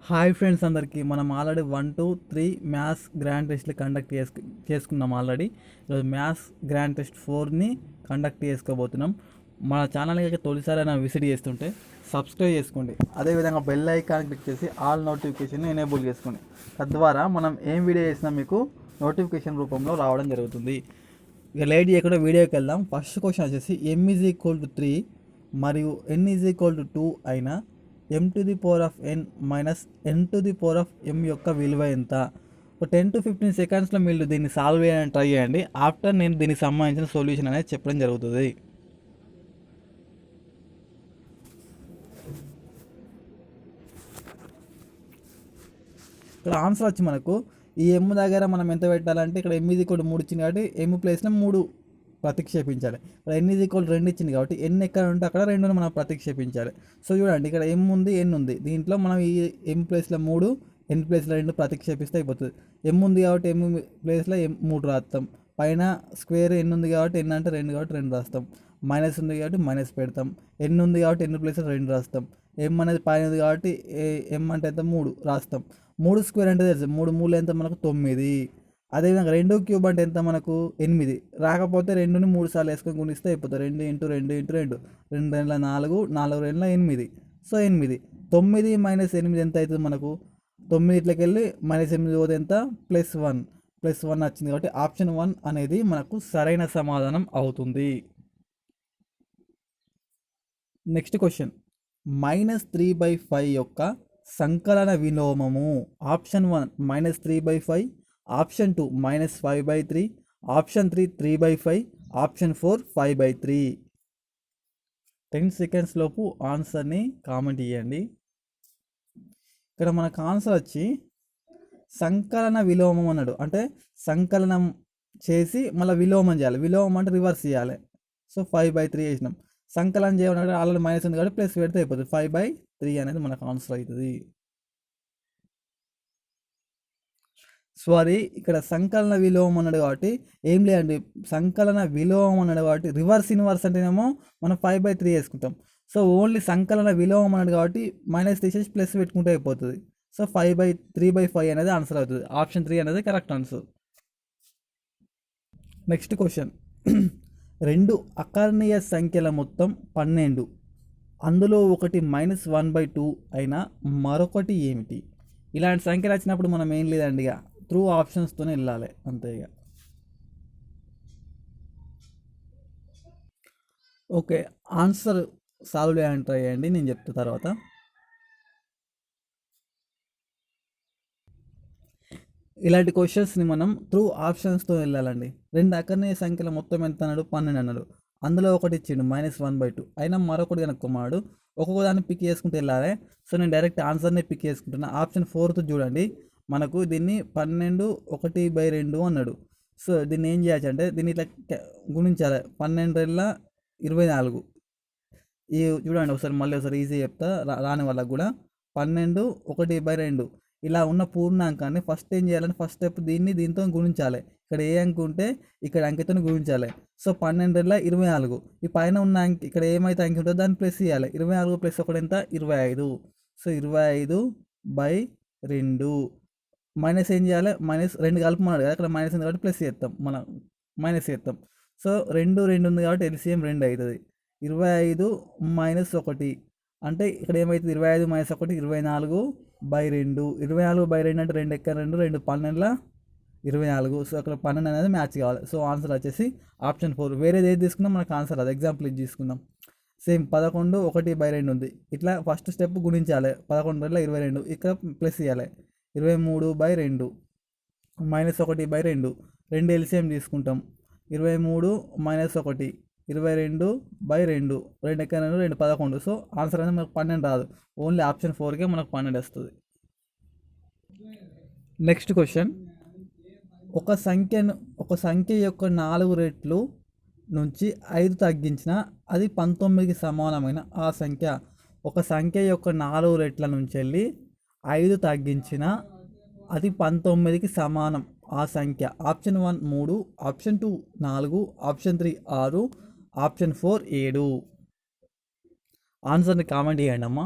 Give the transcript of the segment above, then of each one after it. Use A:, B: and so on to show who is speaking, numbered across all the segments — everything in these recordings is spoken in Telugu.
A: హాయ్ ఫ్రెండ్స్ అందరికీ మనం ఆల్రెడీ 1, 2, 3 మ్యాథ్స్ గ్రాండ్ టెస్ట్లు కండక్ట్ చేసుకున్నాం ఆల్రెడీ. ఈరోజు మ్యాథ్స్ గ్రాండ్ టెస్ట్ 4ని కండక్ట్ చేసుకోబోతున్నాం. మన ఛానల్కి తొలిసారైనా విజిట్ చేస్తుంటే సబ్స్క్రైబ్ చేసుకోండి. అదేవిధంగా బెల్ ఐకాన్ క్లిక్ చేసి ఆల్ నోటిఫికేషన్ ఎనేబుల్ చేసుకోండి. తద్వారా మనం ఏం వీడియో చేసినా మీకు నోటిఫికేషన్ రూపంలో రావడం జరుగుతుంది. ఇక లేట్ చేయకుండా వీడియోకి వెళ్దాం. ఫస్ట్ క్వశ్చన్ వచ్చేసి m=3 మరియు n=2 అయినా m⁴ మైనస్ n⁴ యొక్క విలువ ఎంత? ఒక 10 to 15 సెకండ్స్లో మీరు దీన్ని సాల్వ్ చేయడానికి ట్రై చేయండి. ఆఫ్టర్ నేను దీనికి సంబంధించిన సొల్యూషన్ అనేది చెప్పడం జరుగుతుంది. ఇక్కడ ఆన్సర్ వచ్చి మనకు ఈ m దగ్గర మనం ఎంత పెట్టాలంటే ఇక్కడ m=3 ఇచ్చింది కాబట్టి m ప్లేస్లో 3 ప్రతిక్షేపించాలి. ఇక్కడ n=2 ఇచ్చింది కాబట్టి n ఎక్కడ ఉంటే అక్కడ 2ని మనం ప్రతిక్షేపించాలి. సో చూడండి, ఇక్కడ m ఉంది, n ఉంది. దీంట్లో మనం ఈ m ప్లేస్లో 3, n ప్లేస్లో 2 ప్రతిక్షేపిస్తే అయిపోతుంది. m ఉంది కాబట్టి m ప్లేస్లో 3 రాస్తాం. పైన స్క్వేర్ n ఉంది కాబట్టి n అంటే 2 కాబట్టి 2 రాస్తాం. మైనస్ ఉంది కాబట్టి మైనస్ పెడతాం. n ఉంది కాబట్టి n ప్లేస్లో 2 రాస్తాం. m అనేది పైన ఉంది కాబట్టి m అంటే ఎంత 3 రాస్తాం. 3 స్క్వేర్ అంటే తెలుసు, 3 మూడు ఎంత మనకు 9. అదేవిధంగా 2³ అంటే ఎంత మనకు 8. రాకపోతే 2ని 3 సార్లు వేసుకొని గుణిస్తే అయిపోతుంది. 2 × 2 × 2 2 2 4 4 2 8. సో 8. 9 - 8 ఎంత అవుతుంది మనకు? 9 ఇట్లకి వెళ్ళి -8 పోతే ఎంత? +1 వచ్చింది కాబట్టి ఆప్షన్ 1 అనేది మనకు సరైన సమాధానం అవుతుంది. నెక్స్ట్ క్వశ్చన్, -3/5 యొక్క సంకలన విలోమము. Option 1 -3/5, option 2 -5/3, option 3 3/5, option 4 5/3. 10 seconds లోపు ఆన్సర్ని కామెంట్ చేయండి. ఇక్కడ మనకు ఆన్సర్ వచ్చి సంకలన విలోమం అన్నాడు. అంటే సంకలనం చేసి మళ్ళీ విలోమం చేయాలి. విలోమం అంటే రివర్స్ చేయాలి. సో 5/3 చేసినాం. సంకలనం చేయమంటే ఆల్రెడీ మైనస్ ఉంది కాబట్టి ప్లస్ పెడితే అయిపోతుంది. 5/3 అనేది మనకు ఆన్సర్ అవుతుంది. సారీ, ఇక్కడ సంకలన విలోమం అన్నాడు కాబట్టి ఏం లేదండి, సంకలన విలోమం అన్నాడు కాబట్టి రివర్స్ ఇన్వర్స్ అంటేనేమో మనం 5/3 వేసుకుంటాం. సో ఓన్లీ సంకలన విలోమం అన్నాడు కాబట్టి మైనస్ తీసేసి ప్లస్ పెట్టుకుంటే అయిపోతుంది. సో 3/5 అనేది ఆన్సర్ అవుతుంది. ఆప్షన్ 3 అనేది కరెక్ట్ ఆన్సర్. నెక్స్ట్ క్వశ్చన్, 2 అకర్ణీయ సంఖ్యల మొత్తం 12, అందులో ఒకటి -1/2 అయినా మరొకటి ఏమిటి? ఇలాంటి సంఖ్యలు వచ్చినప్పుడు మనం ఏం లేదండి, ఇక త్రూ ఆప్షన్స్తోనే వెళ్ళాలి అంతే. ఇక ఓకే, ఆన్సర్ సాల్వ్ చేయడానికి ట్రై చేయండి, నేను చెప్తా తర్వాత. ఇలాంటి క్వశ్చన్స్ని మనం త్రూ ఆప్షన్స్తో వెళ్ళాలండి. 2 అకర్ణీయ సంఖ్యల మొత్తం ఎంత అన్నాడు? 12 అన్నాడు. అందులో ఒకటి ఇచ్చిండు -1/2 అయినా మరొకటి కనుక్కోమాడు. ఒక్కొక్క దాన్ని పిక్ చేసుకుంటూ వెళ్ళాలి. సో నేను డైరెక్ట్ ఆన్సర్ని పిక్ చేసుకుంటున్నా. ఆప్షన్ 4 చూడండి, మనకు దీన్ని 12 1/2 అన్నాడు. సో దీన్ని ఏం చేయొచ్చు అంటే దీన్ని ఇట్లా గుణించాలి. 12 × 24. ఈ చూడండి ఒకసారి, మళ్ళీ ఒకసారి ఈజీ చెప్తా రాని వాళ్ళకు కూడా. 12 1/2 ఇలా ఉన్న పూర్ణాంకాన్ని ఫస్ట్ ఏం చేయాలంటే ఫస్ట్ స్టెప్ దీన్ని దీంతో గుణించాలి. ఇక్కడ ఏ అంకె ఉంటే ఇక్కడ అంకెతో గుణించాలి. సో 12 × 24. ఈ పైన ఉన్న అంకె ఇక్కడ ఏమైతే అంకె ఉంటుందో దాన్ని ప్లస్ చేయాలి. 24 + 1 ఎంత? 25. సో 25/2 మైనస్ ఏం చేయాలి? -2 కలుపుకున్నాడు కదా, ఇక్కడ మైనస్ ఉంది కాబట్టి ప్లస్ చేస్తాం, మనం మైనస్ చేస్తాం. సో 2 2 ఉంది కాబట్టి ఎల్సిఎం 2 అవుతుంది. 25 - 1 అంటే ఇక్కడ ఏమవుతుంది? 25 - 1 24/2. 24/2 అంటే 2 ఎక్కడ 2 2 12 24. సో అక్కడ 12 అనేది మ్యాచ్ కావాలి. సో ఆన్సర్ వచ్చేసి ఆప్షన్ 4. వేరేది ఏది తీసుకున్నా మనకు ఆన్సర్ అది. ఎగ్జాంపుల్ ఇది తీసుకుందాం. సేమ్ 11 1/2 ఉంది. ఇట్లా ఫస్ట్ స్టెప్ గుణించాలి. 11 2 22. ఇక్కడ ప్లస్ చేయాలి. 23/2 -1/2. 2 ఎల్సిఎం తీసుకుంటాం. 23 - 1 22/2. 2 ఎక్కడ 2 2 11. సో ఆన్సర్ అనేది మనకు 12 రాదు. ఓన్లీ ఆప్షన్ 4కే మనకు 12 వస్తుంది. నెక్స్ట్ క్వశ్చన్, ఒక సంఖ్య యొక్క 4 రెట్లు నుంచి 5 తగ్గించిన అది 19కి సమానమైన ఆ సంఖ్య. ఒక సంఖ్య యొక్క 4 రెట్ల నుంచి వెళ్ళి 5 తగ్గించిన అది 19కి సమానం ఆ సంఖ్య. Option 1 3, option 2 4, option 3 6, option 4 7. ఆన్సర్ని కామెంట్ చేయండి అమ్మా.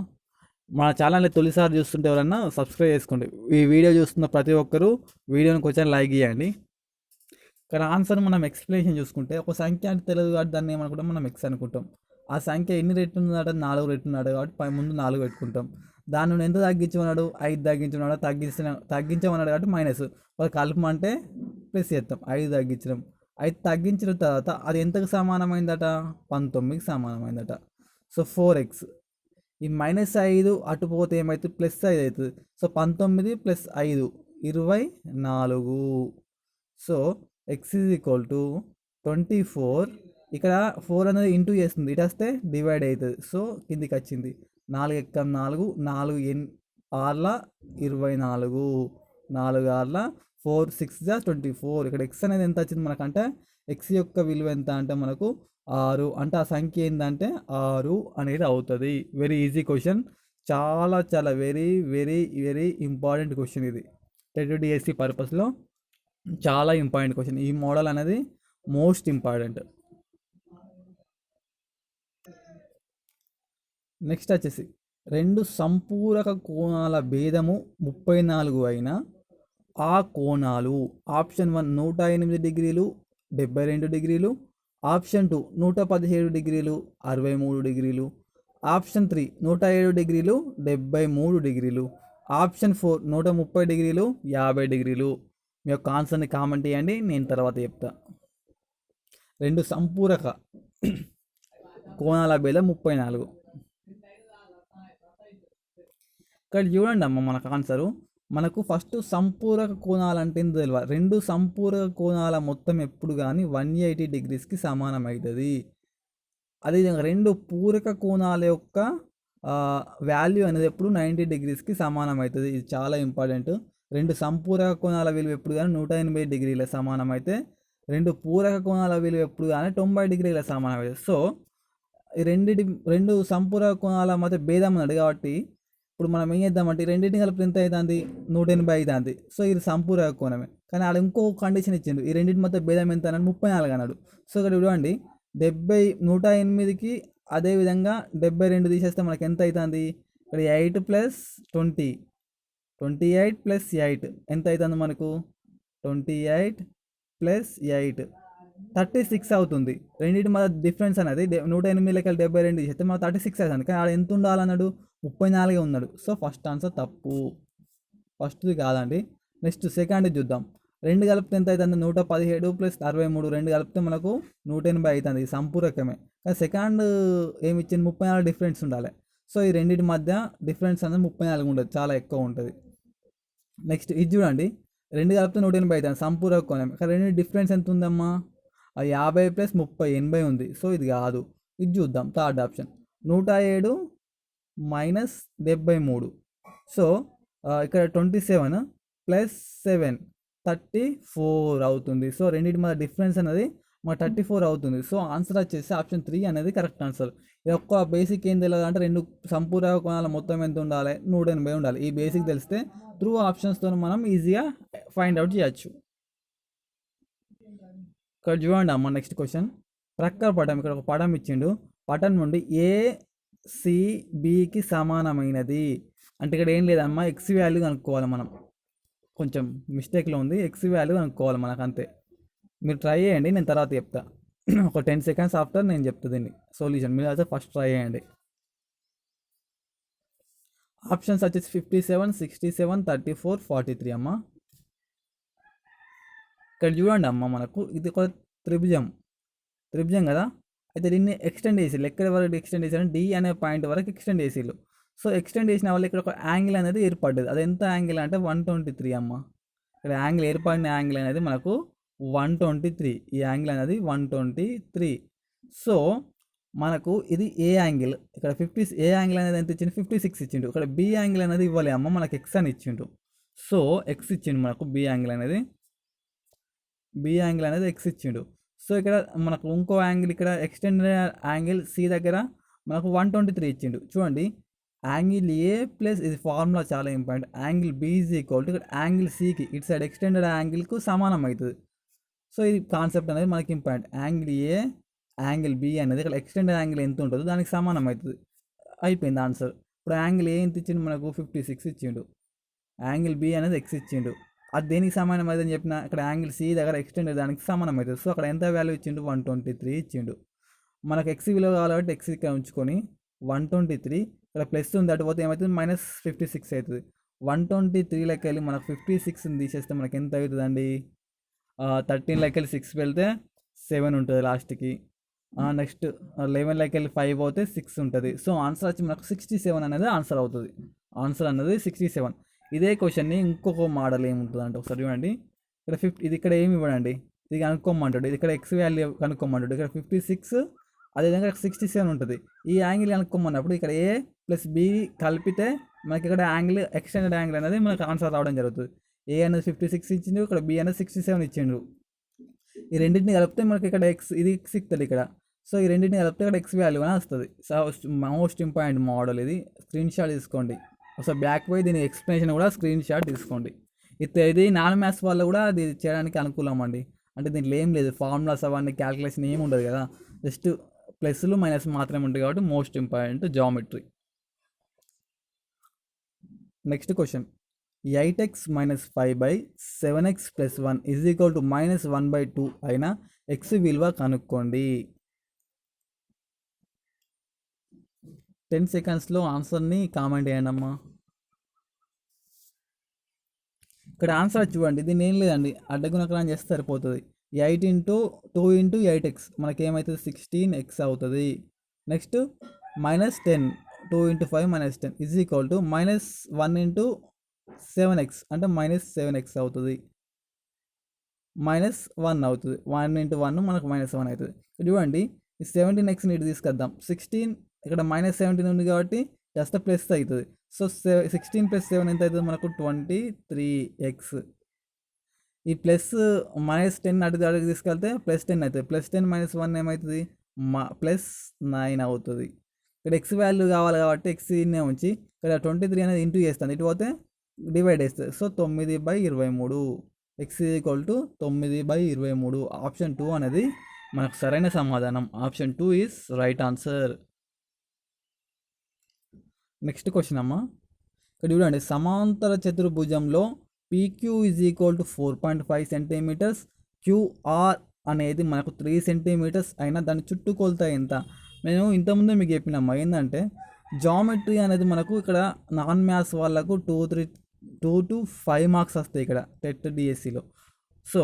A: మన ఛానల్ని తొలిసారి చూస్తుంటే ఎవరన్నా సబ్స్క్రైబ్ చేసుకోండి. ఈ వీడియో చూస్తున్న ప్రతి ఒక్కరూ వీడియోని కొంచెం లైక్ చేయండి. ఇక్కడ ఆన్సర్ మనం ఎక్స్ప్లెనేషన్ చూసుకుంటే ఒక సంఖ్య అంటే తెలియదు కాబట్టి దాన్ని ఏమనుకుంటాం మనం ఎక్స్ అనుకుంటాం. ఆ సంఖ్య ఎన్ని రెట్లు ఉందట 4 రెట్లు ఉన్నాడు కాబట్టి ముందు 4 పెట్టుకుంటాం. దాని నుండి ఎంత తగ్గించమన్నాడు 5 తగ్గించమన్నాడు తగ్గించమన్నాడు కాబట్టి మైనస్ వాళ్ళు కలపమంటే ప్లస్ చేస్తాం 5 తగ్గించడం 5 తగ్గించిన తర్వాత అది ఎంతకు సమానమైందట 19కి సమానమైందట. సో 4x ఈ -5 అటు పోతే ఏమవుతుంది +5 అవుతుంది. So 19 + 5 24. So x is equal to 24. ఇక్కడ 4 అనేది ఇంటూ చేస్తుంది ఇటు వస్తే డివైడ్ అవుతుంది. సో కిందికి వచ్చింది 4 ఎక్కం 4 4 6ల 24 4 6ల 4 6 జా 24. ఇక్కడ x అనేది ఎంత వచ్చింది మనకంటే x యొక్క విలువ ఎంత అంటే మనకు 6 అంటే ఆ సంఖ్య ఏంటంటే 6 అనేది అవుతుంది. వెరీ ఈజీ క్వశ్చన్, చాలా చాలా very very very important question ఇది. TET పర్పస్లో చాలా ఇంపార్టెంట్ క్వశ్చన్. ఈ మోడల్ అనేది మోస్ట్ ఇంపార్టెంట్. నెక్స్ట్ వచ్చేసి 2 సంపూరక కోణాల భేదము 34 అయినా ఆ కోణాలు ఆప్షన్ 1 108 డిగ్రీలు 72 డిగ్రీలు, ఆప్షన్ 2 117 డిగ్రీలు 63 డిగ్రీలు, ఆప్షన్ 3 107 డిగ్రీలు 73 డిగ్రీలు, ఆప్షన్ 4 130 డిగ్రీలు 50 డిగ్రీలు. మీ యొక్క ఆన్సర్ని కామెంట్ చేయండి, నేను తర్వాత చెప్తా. 2 సంపూరక కోణాల భేదం 34. ఇక్కడ చూడండి అమ్మ మనకు ఆన్సరు. మనకు ఫస్ట్ సంపూరక కోణాలు అంటే తెలియాలి. 2 సంపూరక కోణాల మొత్తం ఎప్పుడు కానీ 180 డిగ్రీస్కి సమానం అవుతుంది. అదేవిధంగా 2 పూరక కోణాల యొక్క వాల్యూ అనేది ఎప్పుడు 90 డిగ్రీస్కి సమానం అవుతుంది. ఇది చాలా ఇంపార్టెంట్. 2 సంపూరక కోణాల విలువ ఎప్పుడు కానీ 180 డిగ్రీల సమానం అయితే 2 పూరక కోణాల విలువ ఎప్పుడు కానీ 90 డిగ్రీల సమానం అవుతుంది. సో ఈ 2 సంపూరక కోణాల మధ్య భేదం అన్నాడు కాబట్టి ఇప్పుడు మనం ఏం చేద్దామంటే రెండింటిని కలిపి ఎంత అవుతుంది 180 అవుతుంది. సో ఇది సంపూరక కోణమే. కానీ ఆడ ఇంకో కండిషన్ ఇచ్చిండు, ఈ రెండింటి మధ్య భేదం ఎంత అన్నాడు 34 అన్నాడు. సో ఇక్కడ చూడండి 108కి అదేవిధంగా 72 తీసేస్తే మనకి ఎంత అవుతుంది ఇక్కడ 8 + 20 28 + 8 ఎంత అవుతుంది మనకు 28 + 8 36 అవుతుంది. రెండింటి మధ్య డిఫరెన్స్ అనేది 108 72 తీసేస్తే మనకు 36 అవుతుంది. కానీ ఆడ ఎంత ఉండాలన్నాడు 34 ఉన్నాడు. సో ఫస్ట్ ఆన్సర్ తప్పు, ఫస్ట్ది కాదండి. నెక్స్ట్ సెకండ్ చూద్దాం. 2 కలిపితే ఎంత అవుతుంది 117 + 63 2 కలిపితే మనకు 180 అవుతుంది. సంపూరకమే. కానీ సెకండ్ ఏమి ఇచ్చింది 34 డిఫరెన్స్ ఉండాలి. సో ఈ రెండింటి మధ్య డిఫరెన్స్ అనేది 34 ఉండదు, చాలా ఎక్కువ ఉంటుంది. నెక్స్ట్ ఇది చూడండి 2 కలిపితే 180 అవుతుంది సంపూరక కోణం. కానీ రెండు డిఫరెన్స్ ఎంత ఉందమ్మా 50 + 30 80 ఉంది. సో ఇది కాదు. ఇది చూద్దాం థర్డ్ ఆప్షన్ 107 - 73. సో ఇక్కడ 27 + 7 34 అవుతుంది. సో రెండింటి మధ్య డిఫరెన్స్ అనేది మా 34 అవుతుంది. సో ఆన్సర్ వచ్చేసి ఆప్షన్ 3 అనేది కరెక్ట్ ఆన్సర్. ఈ యొక్క బేసిక్ ఏం తెలియదు అంటే 2 సంపూరక కోణాల మొత్తం ఎంత ఉండాలి 180 ఉండాలి. ఈ బేసిక్ తెలిస్తే త్రూ ఆప్షన్స్తో మనం ఈజీగా ఫైండ్ అవుట్ చేయొచ్చు. ఇక్కడ చూడండి అమ్మ నెక్స్ట్ క్వశ్చన్. ప్రక్కన పటం ఇక్కడ ఒక పటం ఇచ్చిండు. పటం నుండి ACBకి సమానమైనది అంటే ఇక్కడ ఏం లేదమ్మా ఎక్స్ వాల్యూ కనుక్కోవాలి మనం. కొంచెం మిస్టేక్లో ఉంది, ఎక్స్ వాల్యూ కనుక్కోవాలి మనకు అంతే. మీరు ట్రై చేయండి, నేను తర్వాత చెప్తా. ఒక 10 సెకండ్స్ ఆఫ్టర్ నేను చెప్తా దీన్ని సొల్యూషన్. మీరు అయితే ఫస్ట్ ట్రై చేయండి. ఆప్షన్స్ వచ్చేసి 57 67 34 43 అమ్మ. ఇక్కడ చూడండి అమ్మ మనకు ఇది ఒక త్రిభుజం కదా. అయితే దీన్ని ఎక్స్టెండ్ చేసిళ్ళు. ఎక్కడి వరకు ఎక్స్టెండ్ చేశారు D అనే పాయింట్ వరకు ఎక్స్టెండ్ చేసిళ్ళు. సో ఎక్స్టెండ్ చేసిన వాళ్ళు ఇక్కడ ఒక యాంగిల్ అనేది ఏర్పడ్డది. అది ఎంత యాంగిల్ అంటే 123 అమ్మ. ఇక్కడ యాంగిల్ ఏర్పడిన యాంగిల్ అనేది మనకు 123. ఈ యాంగిల్ అనేది 123. సో మనకు ఇది ఏ యాంగిల్ ఇక్కడ ఏ యాంగిల్ అనేది ఎంత ఇచ్చిండు 56 ఇచ్చిండు. ఇక్కడ B యాంగిల్ అనేది ఇవ్వాలి అమ్మ మనకు X అని ఇచ్చిండు. సో X ఇచ్చిండు మనకు B యాంగిల్ అనేది X ఇచ్చిండు. సో ఇక్కడ మనకు ఇంకో యాంగిల్ ఇక్కడ ఎక్స్టెండ్ యాంగిల్ C దగ్గర మనకు 123 ఇచ్చిండు. చూడండి యాంగిల్ A ప్లస్ ఇది ఫార్ములా చాలా important. Angle B is equal to ఇక్కడ యాంగిల్ Cకి ఇటు సైడ్ ఎక్స్టెండెడ్ యాంగిల్కు సమానం అవుతుంది. సో ఇది కాన్సెప్ట్ అనేది మనకి important. Angle A angle B అనేది ఇక్కడ ఎక్స్టెండెడ్ యాంగిల్ ఎంత ఉంటుందో దానికి సమానం అవుతుంది. అయిపోయింది ఆన్సర్. ఇప్పుడు యాంగిల్ ఏ ఎంత ఇచ్చిండు మనకు 56 ఇచ్చిండు, యాంగిల్ బి అనేది ఎక్స్ ఇచ్చిండు. అది దేనికి సమానం అవుతుందని చెప్పిన, ఇక్కడ యాంగిల్ సి దగ్గర ఎక్స్టెండ్ దానికి సమానం అవుతుంది. సో అక్కడ ఎంత వాల్యూ ఇచ్చిండు, 123 ఇచ్చిండు. మనకు ఎక్స్ విలువ కావాలి కాబట్టి ఎక్స్ ఇక్కడ ఉంచుకొని 123, ఇక్కడ ప్లస్ ఉంది అటు పోతే ఏమవుతుంది, -56 అవుతుంది. 123 లెక్క వెళ్ళి మనకు 56ని తీసేస్తే మనకి ఎంత అవుతుందండి, 13 లెక్క వెళ్ళి 6 వెళ్తే 7 ఉంటుంది లాస్ట్కి. నెక్స్ట్ 11 లెక్క వెళ్ళి 5 పోతే 6 ఉంటుంది. సో ఆన్సర్ వచ్చి మనకు 67 అనేది ఆన్సర్ అవుతుంది. ఆన్సర్ అనేది 67. ఇదే క్వశ్చన్ని ఇంకొక మోడల్ ఏముంటుంది అంటే ఒకసారి చూడండి. ఇక్కడ 50, ఇది ఇక్కడ ఏమి ఇవ్వడండి, ఇది కనుక్కోమంటాడు, ఇది ఇక్కడ ఎక్స్ వాల్యూ కనుక్కోమంటాడు. ఇక్కడ 56, అదేవిధంగా 67 ఉంటుంది. ఈ యాంగిల్ కనుక్కోమన్నప్పుడు ఇక్కడ ఏ ప్లస్ బి కలిపితే మనకి ఇక్కడ యాంగిల్ ఎక్స్టెండెడ్ యాంగిల్ అనేది మనకు ఆన్సర్ రావడం జరుగుతుంది. ఏ అనేది 56 ఇచ్చిండు, ఇక్కడ బి అనేది 67 ఇచ్చిండు. ఈ రెండింటిని కలిపితే మనకి ఇక్కడ ఎక్స్, ఇది ఎక్స్ ఇస్తుంది ఇక్కడ. సో ఈ రెండింటిని కలిపితే ఇక్కడ ఎక్స్ వాల్యూ అని వస్తుంది. సో మోస్ట్ ఇంపార్టెంట్ మోడల్ ఇది, స్క్రీన్ షాట్ తీసుకోండి. ఒకసారి బ్యాక్ పోయి దీని ఎక్స్ప్లెనేషన్ కూడా స్క్రీన్ షాట్ తీసుకోండి. ఇది నాన్ మ్యాథ్స్ వల్ల కూడా అది చేయడానికి అనుకూలం అండి. అంటే దీంట్లో ఏం లేదు, ఫార్ములాస్ అవన్నీ క్యాలిక్యులేషన్ ఏమి ఉండదు కదా, జస్ట్ ప్లస్లు మైనస్ మాత్రమే ఉంటాయి కాబట్టి most important geometry. Next question, 8x - 5/7x + 1 = -1/2 అయిన ఎక్స్ విలువ కనుక్కోండి. 10 సెకండ్స్లో ఆన్సర్ని కామెంట్ చేయండి అమ్మా. ఇక్కడ ఆన్సర్ చూడండి, దీన్ని ఏం లేదండి, అడ్డగుణకరం చేస్తే సరిపోతుంది. 8 × 2 × 8x మనకి ఏమవుతుంది, 16x అవుతుంది. నెక్స్ట్ -10, 2 × 5 -10 = -1 × 7x అంటే -7x అవుతుంది. -1 అవుతుంది, 1 × 1 మనకు -1 అవుతుంది. చూడండి, ఈ 17xని ఇటు తీసుకొద్దాం. 16 ఇక్కడ -17 ఉంది కాబట్టి జస్ట్ ప్లస్ అవుతుంది. సో 16 + 7 ఎంత అవుతుంది మనకు, 23x. ఈ ప్లస్ -10 అడుగు తీసుకెళ్తే +10 అవుతుంది. +10 - 1 ఏమవుతుంది, +9 అవుతుంది. ఇక్కడ ఎక్స్ వాల్యూ కావాలి కాబట్టి ఎక్స్నే ఉంచి ఇక్కడ 23 అనేది ఇంటూ చేస్తాను, ఇటు పోతే డివైడ్ చేస్తుంది. So 9/23, X = 9/23. ఆప్షన్ 2 అనేది మనకు సరైన సమాధానం. Option 2 is right answer. Next question అమ్మా, ఇక్కడ చూడండి, సమాంతర చతుర్భుజంలో PQ = 4.5 సెంటీమీటర్స్, QR అనేది మనకు 3 సెంటీమీటర్స్ అయినా దాని చుట్టుకొలత ఎంత? నేను ఇంతకుముందే మీకు చెప్పినమ్మా, ఏంటంటే జామెట్రీ అనేది మనకు ఇక్కడ నాన్ మ్యాథ్స్ వాళ్ళకు 2 to 5 మార్క్స్ వస్తాయి ఇక్కడ టెట్ డిఎస్సిలో. సో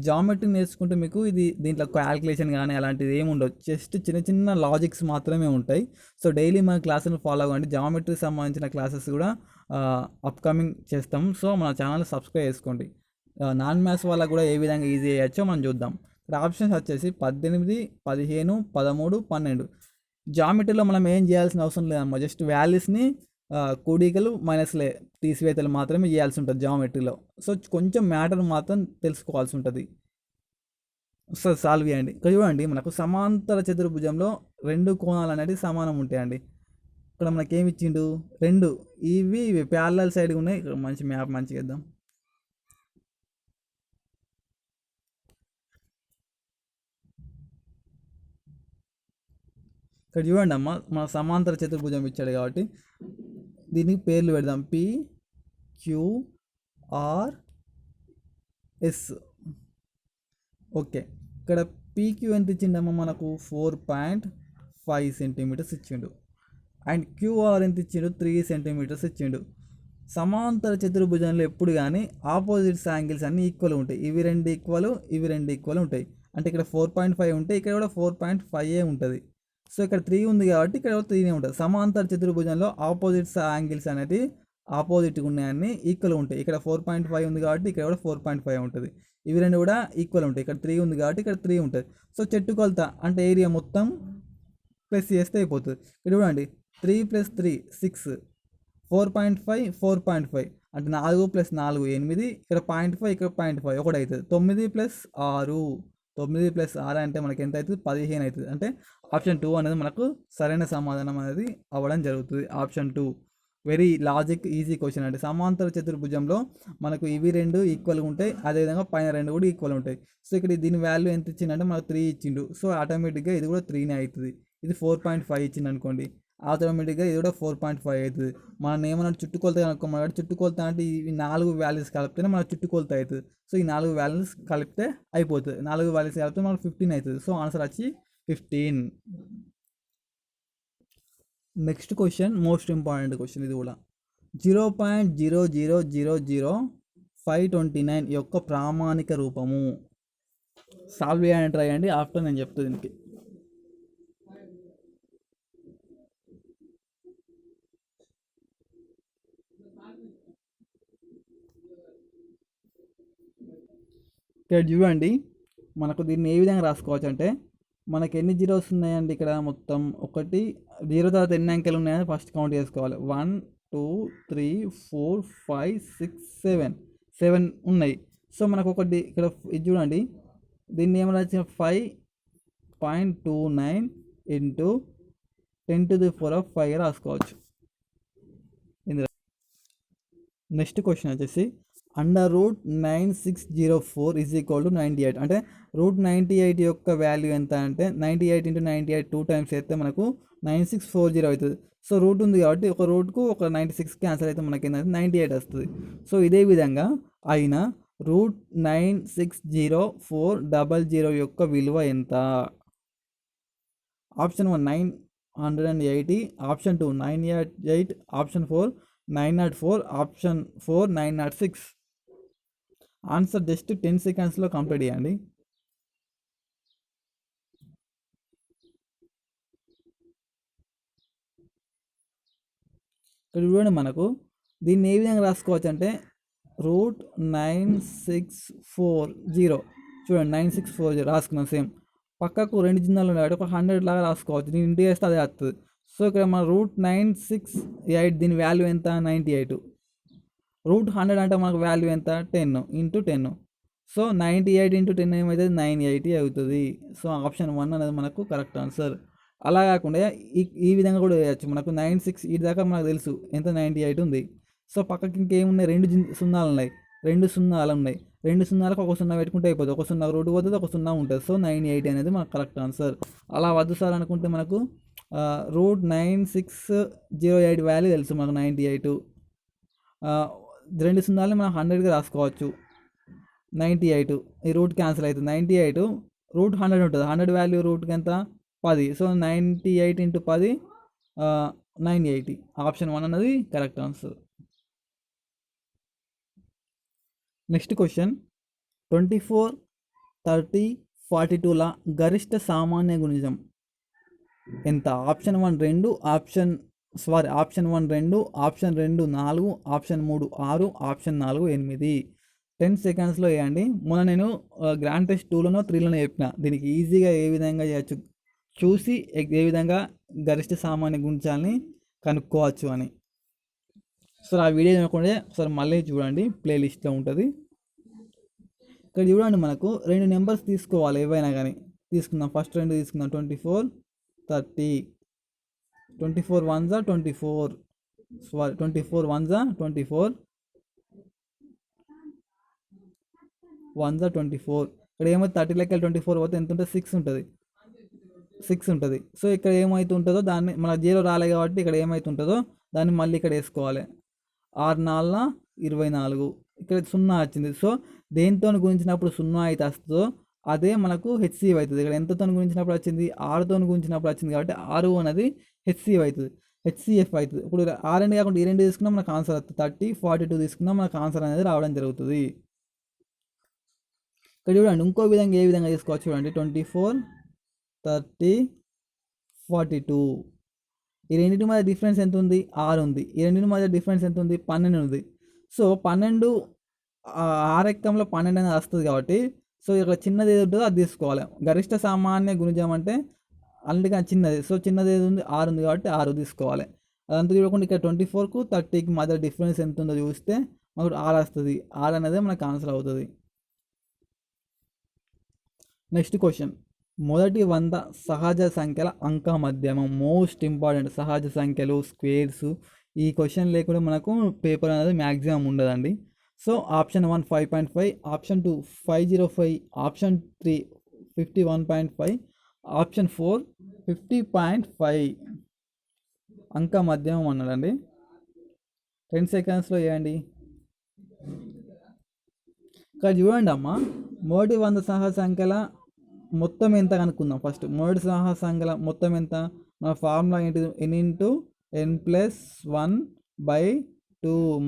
A: జామెట్రీ నేర్చుకుంటే మీకు ఇది దీంట్లో క్యాల్కులేషన్ కానీ అలాంటిది ఏమి ఉండవు, జస్ట్ చిన్న చిన్న లాజిక్స్ మాత్రమే ఉంటాయి. సో డైలీ మన క్లాసులను ఫాలో అవ్వండి. జామెట్రీకి సంబంధించిన క్లాసెస్ కూడా అప్కమింగ్ చేస్తాం. సో మన ఛానల్ సబ్స్క్రైబ్ చేసుకోండి. నాన్ మ్యాథ్స్ వాళ్ళకు కూడా ఏ విధంగా ఈజీ అయ్యచ్చో మనం చూద్దాం. ఇక్కడ ఆప్షన్స్ వచ్చేసి 18, 15, 13, 12. జామెట్రీలో మనం ఏం చేయాల్సిన అవసరం లేదమ్మా, జస్ట్ వాల్యూస్ని కూడికలు మైనస్లే తీసివేతలు మాత్రమే చేయాల్సి ఉంటుంది జామెట్రీలో. సో కొంచెం మ్యాటర్ మాత్రం తెలుసుకోవాల్సి ఉంటుంది. సో సాల్వ్ చేయండి. ఇక్కడ చూడండి, మనకు సమాంతర చతుర్భుజంలో 2 కోణాలు అనేవి సమానం ఉంటాయండి. ఇక్కడ మనకి ఏమి ఇచ్చిండు, 2 ఇవి ప్యారలల్ సైడ్ ఉన్నాయి. ఇక్కడ మంచి మ్యాప్ మంచిగా ఇద్దాం. ఇక్కడ చూడండి అమ్మ, మన సమాంతర చతుర్భుజం ఇచ్చాడు కాబట్టి దీనికి పేర్లు పెడదాం, PQRS. ఓకే, ఇక్కడ PQ ఎంత ఇచ్చిండమ్మా మనకు, 4.5 సెంటీమీటర్స్ ఇచ్చిండు. అండ్ QR ఎంత ఇచ్చిండు, 3 సెంటీమీటర్స్ ఇచ్చిండు. సమాంతర చతుర్భుజంలో ఎప్పుడు కానీ ఆపోజిట్స్ యాంగిల్స్ అన్నీ ఈక్వల్ ఉంటాయి. ఇవి 2 ఈక్వల్, ఇవి 2 ఈక్వల్ ఉంటాయి. అంటే ఇక్కడ 4.5 ఉంటాయి, ఇక్కడ కూడా 4.5 ఉంటుంది. సో ఇక్కడ 3 ఉంది కాబట్టి ఇక్కడ 3 ఉంటుంది. సమాంతర చతుర్భుజంలో ఆపోజిట్స్ యాంగిల్స్ అనేది ఆపోజిట్గా ఉన్నాయని ఈక్వల్ ఉంటాయి. ఇక్కడ 4.5 ఉంది కాబట్టి ఇక్కడ కూడా 4.5 ఉంటుంది. ఇవి 2 కూడా ఈక్వల్ ఉంటాయి. ఇక్కడ 3 ఉంది కాబట్టి ఇక్కడ 3 ఉంటుంది. సో చెట్టు కొలత అంటే ఏరియా మొత్తం ప్లస్ చేస్తే అయిపోతుంది. ఇక్కడ చూడండి, 3 + 3 6, 4.5 4.5 అంటే 4 + 4 8, ఇక్కడ 0.5 ఇక్కడ 0.5 ఒకటి అవుతుంది. 9 + 6, 9 + 6 అంటే మనకి ఎంత అవుతుంది, 15 అవుతుంది. అంటే ఆప్షన్ 2 అనేది మనకు సరైన సమాధానం అనేది అవ్వడం జరుగుతుంది. Option 2 very logic easy question. అంటే సమాంతర చతుర్భుజంలో మనకు ఇవి 2 ఈక్వల్గా ఉంటాయి, అదేవిధంగా పైన 2 కూడా ఈక్వల్ ఉంటాయి. సో ఇక్కడ దీని వాల్యూ ఎంత ఇచ్చిందంటే మనకు 3 ఇచ్చిండు. సో ఆటోమేటిక్గా ఇది కూడా 3నే అవుతుంది. ఇది 4.5 ఇచ్చింది అనుకోండి, ఆటోమేటిక్గా ఇది కూడా 4.5 అవుతుంది. మనం ఏమన్నా చుట్టుకొలత కనుక్కోమన్నాడు. చుట్టుకొలత అంటే ఈ 4 వాల్యూస్ కలిపితేనే మనకు చుట్టుకొలత అవుతుంది. సో ఈ 4 వాల్యూస్ కలిపితే అయిపోతుంది. 4 వాల్యూస్ కలిపితే మనకు 15 అవుతుంది. సో ఆన్సర్ వచ్చి 15. Next question most important question ఇది కూడా. 0.0000529 యొక్క ప్రామాణిక రూపము. సాల్వ్ చేయడానికి ట్రై చేయండి. ఆఫ్టర్ నేను చెప్తాను దీనికి. ఇక్కడ చూడండి, మనకు దీన్ని ఏ విధంగా రాసుకోవచ్చు అంటే, మనకి ఎన్ని జీరోస్ ఉన్నాయండి ఇక్కడ మొత్తం? ఒకటి జీరో తర్వాత ఎన్ని అంకెలు ఉన్నాయని ఫస్ట్ కౌంట్ చేసుకోవాలి. 1 2 3 4 5 6 7 ఉన్నాయి. సో మనకు ఒకటి ఇక్కడ ఇది చూడండి, దీన్ని ఏమైనా 5.29 ఇంటూ 10⁵ రాసుకోవచ్చు. నెక్స్ట్ క్వశ్చన్ వచ్చేసి √9604 = 98. అంటే √98 యొక్క వాల్యూ ఎంత అంటే 98 × 98 2 టైమ్స్ అయితే మనకు 9640 అవుతుంది. సో రూట్ ఉంది కాబట్టి ఒక రూట్కు ఒక 96 క్యాన్సల్ అయితే మనకి ఏంటంటే 98 వస్తుంది. సో ఇదే విధంగా అయినా √960400 యొక్క విలువ ఎంత? Option 1 980, option 2 988, option 4 904, option 4 906. Answer just 10 సెకండ్స్లో కంప్లీట్ చేయండి. ఇక్కడ చూడండి, మనకు దీన్ని ఏ విధంగా రాసుకోవచ్చు అంటే √9640 చూడండి, 9640 రాసుకున్నాం. సేమ్ పక్కకు 2 చిహ్నాలు ఉన్నాయి, ఒక 100 లాగా రాసుకోవచ్చు. నేను ఇంటి వేస్తే అదే వస్తుంది. సో ఇక్కడ మన √968 దీని వాల్యూ ఎంత? 98. √100 అంటే మనకు వాల్యూ ఎంత? 10 × 10. సో 98 × 10 ఏమవుతుంది? 980 అవుతుంది. సో ఆప్షన్ 1 అనేది మనకు కరెక్ట్ ఆన్సర్. అలా కాకుండా ఈ విధంగా కూడా వేయచ్చు. మనకు 96 ఈ దాకా మనకు తెలుసు ఎంత 98 ఉంది. సో పక్కకి ఇంకేమున్నాయి? 2 సున్నాలు ఉన్నాయి, 2 సున్నాలు ఉన్నాయి. 2 సున్నాలకు ఒక సున్నా పెట్టుకుంటే అయిపోతుంది. ఒక సున్నా రూట్ పోతుంది, ఒక సున్నా ఉంటుంది. సో 98 అనేది మనకు కరెక్ట్ ఆన్సర్. అలా వద్దు సార్ అనుకుంటే మనకు √9608 వాల్యూ తెలుసు మనకు 98. 2 సున్నాలని మనం 100గా రాసుకోవచ్చు. 98 ఈ రూట్ క్యాన్సిల్ అవుతుంది. 98 √100 ఉంటుంది. 100 వాల్యూ రూట్కి ఎంత? 10. సో 98 × 10 980. ఆప్షన్ 1 అనేది కరెక్ట్ ఆన్సర్. నెక్స్ట్ క్వశ్చన్ 24, 30, 42ల గరిష్ట సామాన్య గుణిజం ఎంత? Option 1 2, option 1 2, option 2 4, option 3 6, option 4 8. 10 సెకండ్స్లో వేయండి. మొన్న నేను గ్రాండ్ టెస్ట్ 2లోనో 3లోనో చెప్పిన దీనికి ఈజీగా ఏ విధంగా చేయొచ్చు చూసి ఏ విధంగా గరిష్ట సామాన్య గుణించాలని కనుక్కోవచ్చు అని. సో ఆ వీడియో చూడకుండా ఒకసారి మళ్ళీ చూడండి, ప్లేలిస్ట్లో ఉంటుంది. ఇక్కడ చూడండి, మనకు 2 నెంబర్స్ తీసుకోవాలి ఏవైనా కానీ. తీసుకుందాం, ఫస్ట్ 2 తీసుకుందాం. 24, 30. 24 1s 24. 24 1s 24. 1s 24. ఇక్కడ ఏమైతే 30 లెక్కలు 24 పోతే ఎంత ఉంటుంది? 6 ఉంటుంది. 6 ఉంటుంది. సో ఇక్కడ ఏమైతే ఉంటుందో దాన్ని మన 0 రాలే కాబట్టి ఇక్కడ ఏమైతే ఉంటుందో దాన్ని మళ్ళీ ఇక్కడ వేసుకోవాలి. 6 4 24. ఇక్కడ 0 వచ్చింది. సో దేనితో గుణించినప్పుడు 0 అయితే వస్తుందో అదే మనకు హెచ్సిఎఫ్ అవుతుంది. ఇక్కడ ఎంతతో గుణించినప్పుడు వచ్చింది? 6తో గుణించినప్పుడు వచ్చింది కాబట్టి 6 అనేది హెచ్సిఎఫ్ అవుతుంది, హెచ్సిఎఫ్ అవుతుంది. ఇప్పుడు 6 కాకుండా ఈ 2 తీసుకున్నా మనకు ఆన్సర్ వస్తుంది. 30, 42 తీసుకున్నా మనకు ఆన్సర్ అనేది రావడం జరుగుతుంది. ఇక్కడ చూడండి, ఇంకో విధంగా ఏ విధంగా తీసుకోవచ్చు చూడండి. 24, 30, 42. ఈ రెండింటి మధ్య డిఫరెన్స్ ఎంత ఉంది? 6 ఉంది. ఈ రెండింటి మధ్య డిఫరెన్స్ ఎంత ఉంది? 12 ఉంది. సో 12 6 ఎక్కంలో 12 అనేది వస్తుంది కాబట్టి సో ఇక్కడ చిన్నది ఏది ఉంటుందో అది తీసుకోవాలి. గరిష్ట సామాన్య గుణిజం అంటే అన్నిటికన్నా చిన్నది. సో చిన్నది ఏది ఉంది? 6 ఉంది కాబట్టి 6 తీసుకోవాలి. అదంతా చూడకుండా ఇక్కడ 24కు 30కి మధ్య డిఫరెన్స్ ఎంత ఉందో చూస్తే మనకు 6 వస్తుంది. 6 అనేది మనకు ఆన్సర్ అవుతుంది. నెక్స్ట్ క్వశ్చన్, మొదటి 100 సహజ సంఖ్యల అంక మధ్యమం. Most important. సహజ సంఖ్యలు, స్క్వేర్స్, ఈ క్వశ్చన్ లేకుండా మనకు పేపర్ అనేది మ్యాక్సిమం ఉండదండి. So option 1 5.5, option 2 505, option 3 51.5, option 4 50.5. అంక మధ్యమం అన్నాడండి. 10 సెకండ్స్లో వేయండి. ఇక్కడ చూడండి అమ్మ, మొదటి 100 సహా సంఖ్యల మొత్తం ఎంత కనుక్కుందాం. ఫస్ట్ మొదటి సహా సంఖ్యల మొత్తం ఎంత, మన ఫార్ములా ఏంటి, n+1/2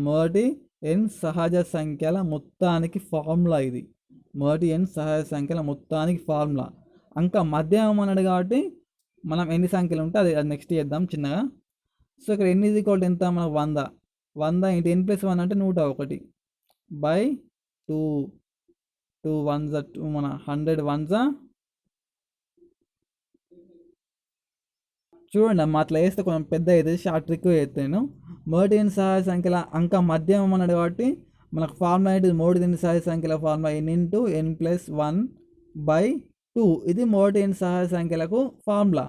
A: మొదటి n సహజ సంఖ్యల మొత్తానికి ఫార్ములా ఇది. మొదటి n సహజ సంఖ్యల మొత్తానికి ఫార్ములా. అంక మధ్యమం అన్నాడు కాబట్టి మనం ఎన్ని సంఖ్యలు ఉంటే అది నెక్స్ట్ చేద్దాం చిన్నగా. సో ఇక్కడ n = ఎంత, మనకు 100. 100 × n+1 అంటే 101/2. 2 1s 2, మన 100 1s. చూడండి అమ్మ, అట్లా వేస్తే కొంచెం పెద్ద అవుతుంది. షార్ట్ ట్రిక్ వేస్తాను. మొదటి n సహజ సంఖ్యల అంక మధ్యమం అన్నాడు కాబట్టి మనకు ఫార్ములా ఏంటి, మొదటి n సహజ సంఖ్యల ఫార్ములా n × n+1/2. ఇది మొదటి n సహజ సంఖ్యలకు ఫార్ములా.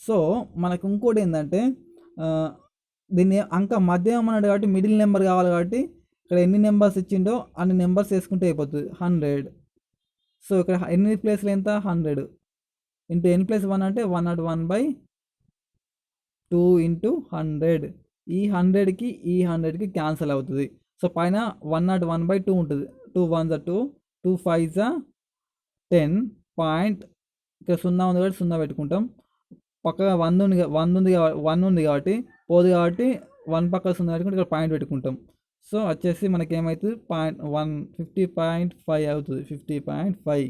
A: సో మనకు ఇంకోటి ఏంటంటే, దీన్ని అంక మధ్యమం అన్నాడు కాబట్టి మిడిల్ నెంబర్ కావాలి కాబట్టి ఇక్కడ ఎన్ని నెంబర్స్ ఇచ్చిండో అన్ని నెంబర్స్ వేసుకుంటే అయిపోతుంది. 100. సో ఇక్కడ ఎన్ని ప్లేస్లు ఎంత, 100 × n+1 అంటే 101/2 × 100. ఈ 100కి ఈ 100కి క్యాన్సిల్ అవుతుంది. సో పైన 101/2 ఉంటుంది. 2 1s 2, 2 5s 10. ఇక్కడ 0 ఉంది కాబట్టి 0 పెట్టుకుంటాం. పక్కగా 1 ఉంది కాబట్టి పోదు కాబట్టి 1 పక్క 0 పెట్టుకుంటే ఇక్కడ పాయింట్ పెట్టుకుంటాం. సో వచ్చేసి మనకి ఏమవుతుంది, 50.5 అవుతుంది. 50.5.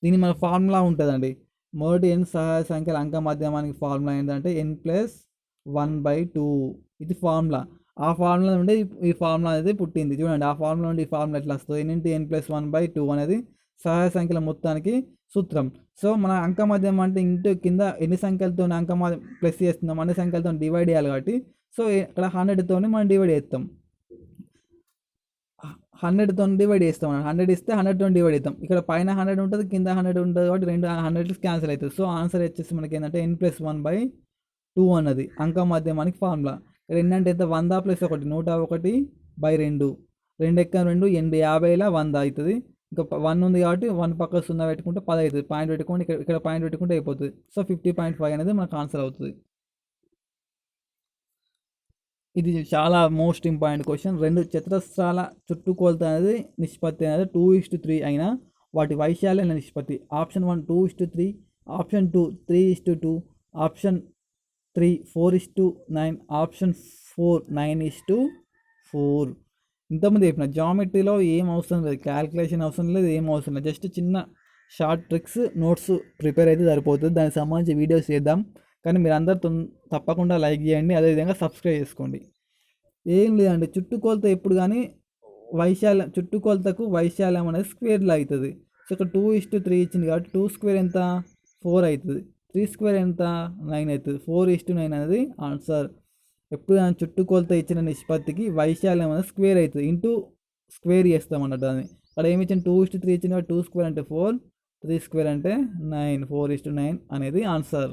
A: దీని మన ఫార్ములా ఉంటుందండి. మొదటి n సహజ సంఖ్యల అంక మధ్యమానికి ఫార్ములా ఏంటంటే n+1/2. ఇది ఫార్ములా. ఆ ఫార్ములా నుండి ఈ ఫార్ములా అనేది పుట్టింది. చూడండి, ఆ ఫార్ములా నుండి ఈ ఫార్ములా ఎట్లా వస్తుంది, n × n+1/2 అనేది సహజ సంఖ్యల మొత్తానికి సూత్రం. సో మన అంక మధ్యం అంటే ఇంటూ కింద ఎన్ని సంఖ్యలతో అంక ప్లస్ చేస్తున్నాం, అన్ని సంఖ్యలతో డివైడ్ చేయాలి కాబట్టి సో ఇక్కడ 100తో మనం డివైడ్ చేస్తాం. 100తో డివైడ్ చేస్తాం. 100 ఇస్తే 100తో డివైడ్ చేస్తాం. ఇక్కడ పైన 100 ఉంటుంది, కింద 100 ఉంటుంది కాబట్టి రెండు 100 క్యాన్సిల్ అవుతుంది. సో ఆన్సర్ వచ్చేసి మనకి ఏంటంటే n+1/2 అన్నది అంక మధ్యమానికి ఫార్ములా. ఇక్కడ ఏంటంటే ఎంత, 100 + 1 101/2. 2 ఎక్క 2 50ల 100 అవుతుంది. ఇంకా 1 ఉంది కాబట్టి 1 పక్క 0 పెట్టుకుంటే 10 అవుతుంది. పాయింట్ పెట్టుకోండి, ఇక్కడ పాయింట్ పెట్టుకుంటే అయిపోతుంది. సో 50.5 అనేది మనకు ఆన్సర్ అవుతుంది. ఇది చాలా మోస్ట్ ఇంపార్టెంట్ క్వశ్చన్. 2 చతురస్రాల చుట్టుకొలత అనేది నిష్పత్తి అనేది 2:3 అయినా వాటి వైశాల్య నిష్పత్తి ఆప్షన్ 1 2:3, ఆప్షన్ 2 3:2, ఆప్షన్ 3 4:9, ఆప్షన్ 4 9:4. ఇంతకుముందు చెప్పిన జామెట్రీలో ఏం అవసరం లేదు, క్యాలిక్యులేషన్ అవసరం లేదు, ఏం అవసరం లేదు. జస్ట్ చిన్న షార్ట్ ట్రిక్స్ నోట్స్ ప్రిపేర్ అయితే సరిపోతుంది. దానికి సంబంధించి వీడియోస్ చేద్దాం. కానీ మీరు అందరు తప్పకుండా లైక్ చేయండి, అదేవిధంగా సబ్స్క్రైబ్ చేసుకోండి. ఏం లేదండి, చుట్టుకొలత ఎప్పుడు కానీ వైశాల్యం, చుట్టుకొలతకు వైశాల్యం అనేది స్క్వేర్లో అవుతుంది. సో ఇక్కడ 2:3 ఇచ్చింది కాబట్టి 2² ఎంత, 4 అవుతుంది. 3² ఎంత, 9 అవుతుంది. 4:9 అనేది ఆన్సర్. ఎప్పుడు దాని చుట్టుకొలత ఇచ్చిన నిష్పత్తికి వైశాల్యం అనేది స్క్వేర్ అవుతుంది. ఇంటూ స్క్వేర్ చేస్తాం అన్నట్టు. దాన్ని అక్కడ ఏమి ఇచ్చిన 2:3 ఇచ్చింది కాబట్టి 2² అంటే 4, 3² అంటే 9, 4:9 అనేది ఆన్సర్.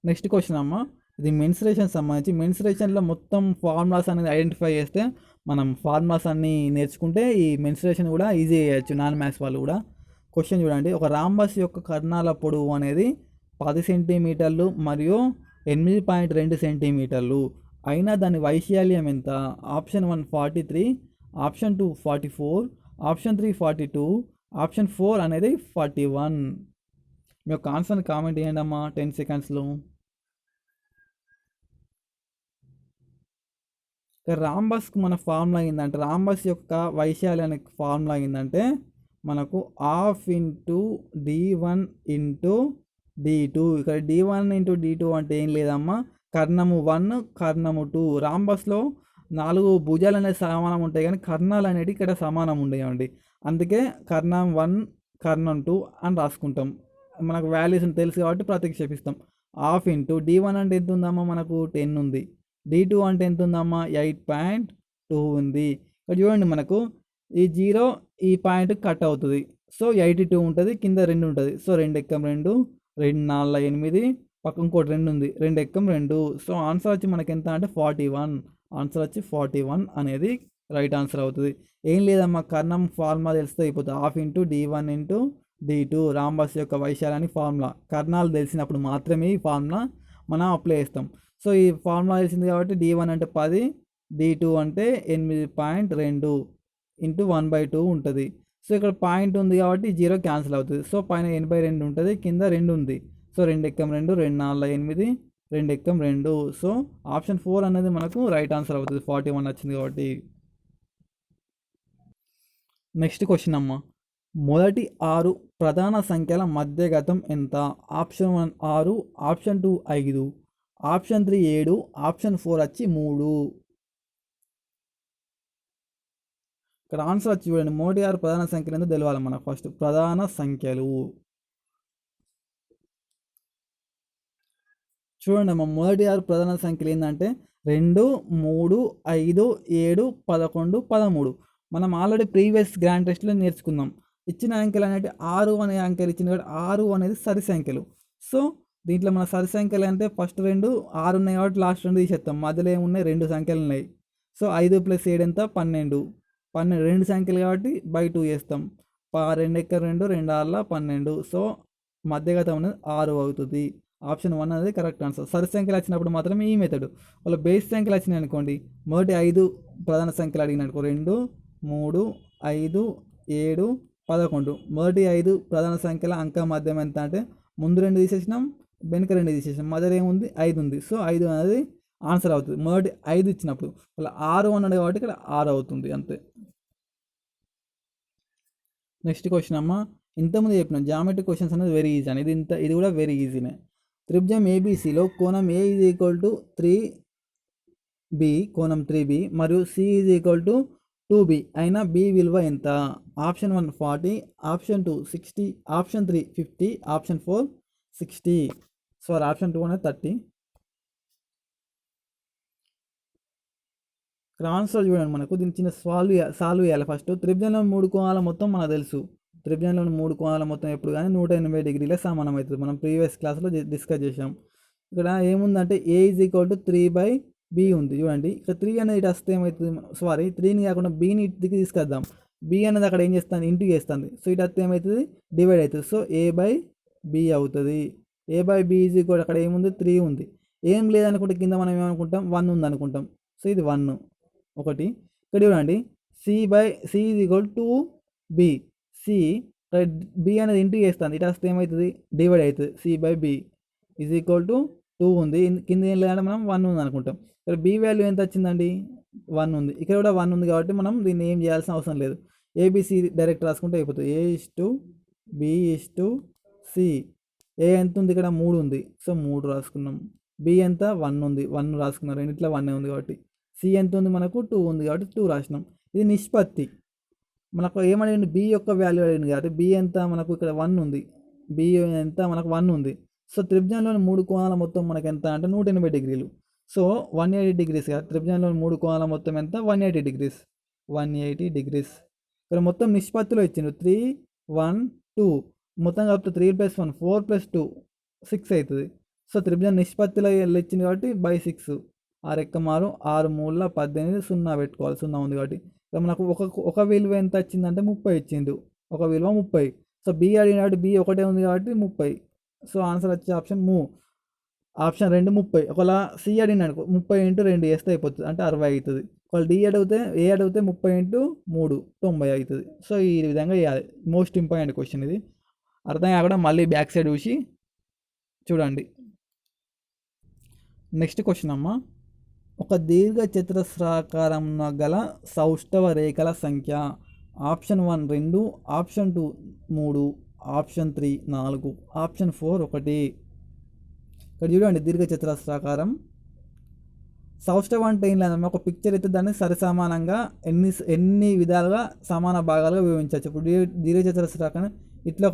A: నెక్స్ట్ క్వశ్చన్ అమ్మ, ఇది మెన్సురేషన్ సంబంధించి. మెన్సురేషన్లో మొత్తం ఫార్ములాస్ అనేది ఐడెంటిఫై చేస్తే మనం ఫార్ములాస్ అన్నీ నేర్చుకుంటే ఈ మెన్సురేషన్ కూడా ఈజీ చేయొచ్చు, నాన్ మ్యాథ్స్ వాళ్ళు కూడా. క్వశ్చన్ చూడండి, ఒక రాంబస్ యొక్క కర్ణాల పొడవు అనేది 10 సెంటీమీటర్లు మరియు 8.2 సెంటీమీటర్లు అయినా దాని వైశాల్యం ఎంత. ఆప్షన్ 1 43, ఆప్షన్ 2 44, ఆప్షన్ 3 42, ఆప్షన్ 4 అనేది 41. మీ యొక్క ఆన్సర్ని కామెంట్ చేయండి అమ్మా 10 సెకండ్స్లో. రాంబస్కి మన ఫార్ములా ఏంటంటే, రాంబస్ యొక్క వైశాల్యానికి ఫార్ములా ఏంటంటే మనకు ½ × d1 × d2. ఇక్కడ d1 × d2 అంటే ఏం లేదమ్మా, కర్ణము 1 కర్ణము 2. రాంబస్లో 4 భుజాలు అనేవి సమానం ఉంటాయి కానీ కర్ణాలు అనేవి ఇక్కడ సమానం ఉండేవండి. అందుకే కర్ణం 1 కర్ణం 2 అని రాసుకుంటాం. మనకు వాల్యూస్ తెలుసు కాబట్టి ప్రతిక్షేపిస్తాం. ½ × d1 అంటే ఎంత ఉందమ్మా, మనకు 10 ఉంది. d2 అంటే ఎంత ఉందమ్మా, 8.2 ఉంది. ఇక్కడ చూడండి, మనకు ఈ 0 ఈ పాయింట్ కట్ అవుతుంది. సో 82 ఉంటుంది, కింద 2 ఉంటుంది. సో 2 ఎక్కం 2, 2 4 8, పక్క ఇంకోటి 2 ఉంది, 2 ఎక్కం 2. సో ఆన్సర్ వచ్చి మనకి ఎంత అంటే 41. ఆన్సర్ వచ్చి 41 అనేది రైట్ ఆన్సర్ అవుతుంది. ఏం లేదమ్మా, కర్ణం ఫార్ములా తెలిస్తే అయిపోతుంది. ½ × d1 × d2 రాంబస్ యొక్క వైశాల్యానికి ఫార్ములా. కర్ణాలు తెలిసినప్పుడు మాత్రమే ఈ ఫార్ములా మనం అప్లై చేస్తాం. సో ఈ ఫార్ములా తెలిసింది కాబట్టి D1 అంటే 10, D2 అంటే 8.2 ఇంటూ 1/2 ఉంటుంది. సో ఇక్కడ పాయింట్ ఉంది కాబట్టి 0 క్యాన్సిల్ అవుతుంది. సో పైన 82 ఉంటుంది, కింద 2 ఉంది. సో 2 ఎక్కం 2, 2 4 8, 2 ఎక్కం 2. సో ఆప్షన్ 4 అనేది మనకు రైట్ ఆన్సర్ అవుతుంది. 41 వచ్చింది కాబట్టి. నెక్స్ట్ క్వశ్చన్ అమ్మ, మొదటి 6 ప్రధాన సంఖ్యల మధ్యగతం ఎంత? ఆప్షన్ 1 6, ఆప్షన్ 2 5, ఆప్షన్ 3 7, ఆప్షన్ 4 వచ్చి 3. ఇక్కడ ఆన్సర్ వచ్చి చూడండి, మొదటి 6 ప్రధాన సంఖ్యలు ఎందుకు తెలవాలి మనకు. ఫస్ట్ ప్రధాన సంఖ్యలు చూడండి అమ్మ, మొదటి 6 ప్రధాన సంఖ్యలు ఏంటంటే 2, 3, 5, 7, 11, 13. మనం ఆల్రెడీ ప్రీవియస్ గ్రాండ్ టెస్ట్లో నేర్చుకుందాం. ఇచ్చిన అంకెలు అనేవి 6 అనే అంకెలు ఇచ్చింది కాబట్టి 6 అనేది సరి సంఖ్యలు. సో దీంట్లో మన సరి సంఖ్యలు అంటే ఫస్ట్ 2 6 ఉన్నాయి కాబట్టి లాస్ట్ 2 తీసేస్తాం. మధ్యలో ఏమున్నాయి 2 సంఖ్యలు ఉన్నాయి. సో 5 + 7 ఎంత? 12. 12 2 సంఖ్యలు కాబట్టి /2 చేస్తాం. 2 ఎక్క 2, 2 6 12. సో మధ్యగతం అనేది 6 అవుతుంది. ఆప్షన్ 1 అనేది కరెక్ట్ ఆన్సర్. సరి సంఖ్యలు వచ్చినప్పుడు మాత్రమే ఈ మెథడ్. వాళ్ళ బేస్ సంఖ్యలు వచ్చినాయి అనుకోండి, మొదటి 5 ప్రధాన సంఖ్యలు అడిగిననుకో 2, 3, 5, 7, 11. మొదటి 5 ప్రధాన సంఖ్యల అంక మధ్యం ఎంత అంటే ముందు 2 తీసేసినాం, వెనుక 2 తీసేసినాం, మధ్యలో ఏముంది 5 ఉంది. సో 5 అనేది ఆన్సర్ అవుతుంది. మొదటి 5 ఇచ్చినప్పుడు వాళ్ళ 6 అన్నాడు కాబట్టి ఇక్కడ 6 అవుతుంది అంతే. నెక్స్ట్ క్వశ్చన్ అమ్మ, ఇంతకుముందు చెప్పిన జామెట్రిక్ క్వశ్చన్స్ అనేది వెరీ ఈజీ అని. ఇది కూడా వెరీ ఈజీనే. త్రిభుజం ఏబీసీలో కోణం A = 3B, కోణం 3B మరియు C = 2B అయినా B విలువ ఎంత? Option 1 40, option 2 60, option 3 50, option 4 60. So option 2 అనేది 30. ఇక్కడ ఆన్సర్ చూడండి, మనకు దీన్ని చిన్న సాల్వ్ చేయాలి. ఫస్ట్ త్రిభుజంలో 3 కోణాల మొత్తం మనకు తెలుసు. త్రిభుజంలోని 3 కోణాల మొత్తం ఎప్పుడు కానీ 180 డిగ్రీల సమానం అవుతుంది. మనం ప్రీవియస్ క్లాస్లో డిస్కస్ చేసాం. ఇక్కడ ఏముందంటే A = 3/B ఉంది. చూడండి ఇక్కడ 3 అనేది ఇటు వస్తే ఏమవుతుంది, 3ని కాకుండా Bని ఇటుకి తీసుకొద్దాం. B అనేది అక్కడ ఏం చేస్తుంది, ఇంటూ చేస్తుంది. సో ఇటు వస్తే ఏమవుతుంది, డివైడ్ అవుతుంది. సో A/B అవుతుంది. A/B = అక్కడ ఏముంది 3 ఉంది. ఏం లేదనుకుంటే కింద మనం ఏమనుకుంటాం 1 ఉంది అనుకుంటాం. సో ఇది 1 ఒకటి. ఇక్కడ చూడండి C = 2B. C B అనేది ఇంటూ చేస్తుంది, ఇటు వస్తే ఏమవుతుంది డివైడ్ అవుతుంది. C/B = 2 ఉంది. కింద ఏం లేదంటే మనం 1 ఉంది అనుకుంటాం. ఇక్కడ B వాల్యూ ఎంత వచ్చిందండి 1 ఉంది. ఇక్కడ కూడా 1 ఉంది కాబట్టి మనం దీన్ని ఏం చేయాల్సిన అవసరం లేదు. ABC డైరెక్ట్ రాసుకుంటే అయిపోతుంది. A/B/C. A ఎంత ఉంది ఇక్కడ 3 ఉంది. సో 3 రాసుకున్నాం. B ఎంత 1 ఉంది, 1 రాసుకున్నాం. రెండిట్లో 1 ఉంది కాబట్టి. C ఎంత ఉంది మనకు 2 ఉంది కాబట్టి 2 రాసినాం. ఇది నిష్పత్తి. మనకు ఏమడిగింది B యొక్క వాల్యూ అడిగింది కాబట్టి B ఎంత మనకు ఇక్కడ 1 ఉంది. B ఎంత మనకు 1 ఉంది. సో త్రిభుజంలోని 3 కోణాల మొత్తం మనకు ఎంత అంటే 180 డిగ్రీలు. సో 180 డిగ్రీస్ కదా, త్రిభుజంలోని 3 కోణాల మొత్తం ఎంత 180 డిగ్రీస్. 180 డిగ్రీస్. ఇక్కడ మొత్తం నిష్పత్తిలో ఇచ్చిండు 3, 1, 2 మొత్తం కాబట్టి 3 + 1 4 + 2 6 అవుతుంది. సో త్రిభుజం నిష్పత్తిలో ఇచ్చింది కాబట్టి /6. 6 ఎక్క 6, 6 3 18, 0 పెట్టుకోవాలి, 0 ఉంది కాబట్టి. మనకు ఒక విలువ ఎంత వచ్చిందంటే 30 ఇచ్చిండు. ఒక విలువ 30. సో B అడిగినాడు, B ఒకటే ఉంది కాబట్టి 30. సో ఆన్సర్ వచ్చే ఆప్షన్ ఆప్షన్ 2 30. ఒకవేళ C అడిగినాడు 30 × 2 చేస్తే అయిపోతుంది, అంటే 60 అవుతుంది. ఒకవేళ A అడిగితే 30 × 3 90 అవుతుంది. సో ఈ విధంగా చేయాలి. మోస్ట్ ఇంపార్టెంట్ క్వశ్చన్ ఇది. అర్థం కాకుండా మళ్ళీ బ్యాక్ సైడ్ చూసి చూడండి. నెక్స్ట్ క్వశ్చన్ అమ్మ, ఒక దీర్ఘ చతురస్రాకారంలో గల సౌష్ఠవ రేఖల సంఖ్య. Option 1 2, option 2 3, option 3 4, option 4 1. ఇక్కడ చూడండి దీర్ఘ చతురస్రాకారం. సౌష్ఠవం అంటే ఏం లేదమ్మా, ఒక పిక్చర్ అయితే దాన్ని సరిసమానంగా ఎన్ని విధాలుగా సమాన భాగాలుగా విభజించవచ్చు. ఇప్పుడు దీర్ఘ చతురస్రాకారం ఇట్లా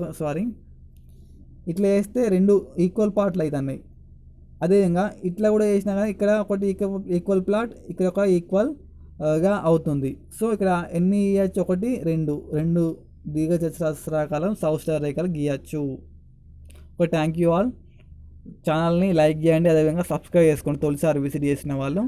A: వేస్తే 2 ఈక్వల్ పార్ట్లు అవుతున్నాయి. అదేవిధంగా ఇట్లా కూడా చేసినా కానీ ఇక్కడ ఒకటి ఈక్వల్ ప్లాట్, ఇక్కడ ఒక ఈక్వల్గా అవుతుంది. సో ఇక్కడ ఎన్ని గీయచ్చు, 1 2 దీర్ఘ చతురస్రాకారం సౌష్ఠవ రేఖలు గీయచ్చు. ఒక థ్యాంక్ యూ ఆల్. ఛానల్ని లైక్ చేయండి, అదేవిధంగా సబ్స్క్రైబ్ చేసుకోండి తొలిసారి విజిట్ చేసిన వాళ్ళు.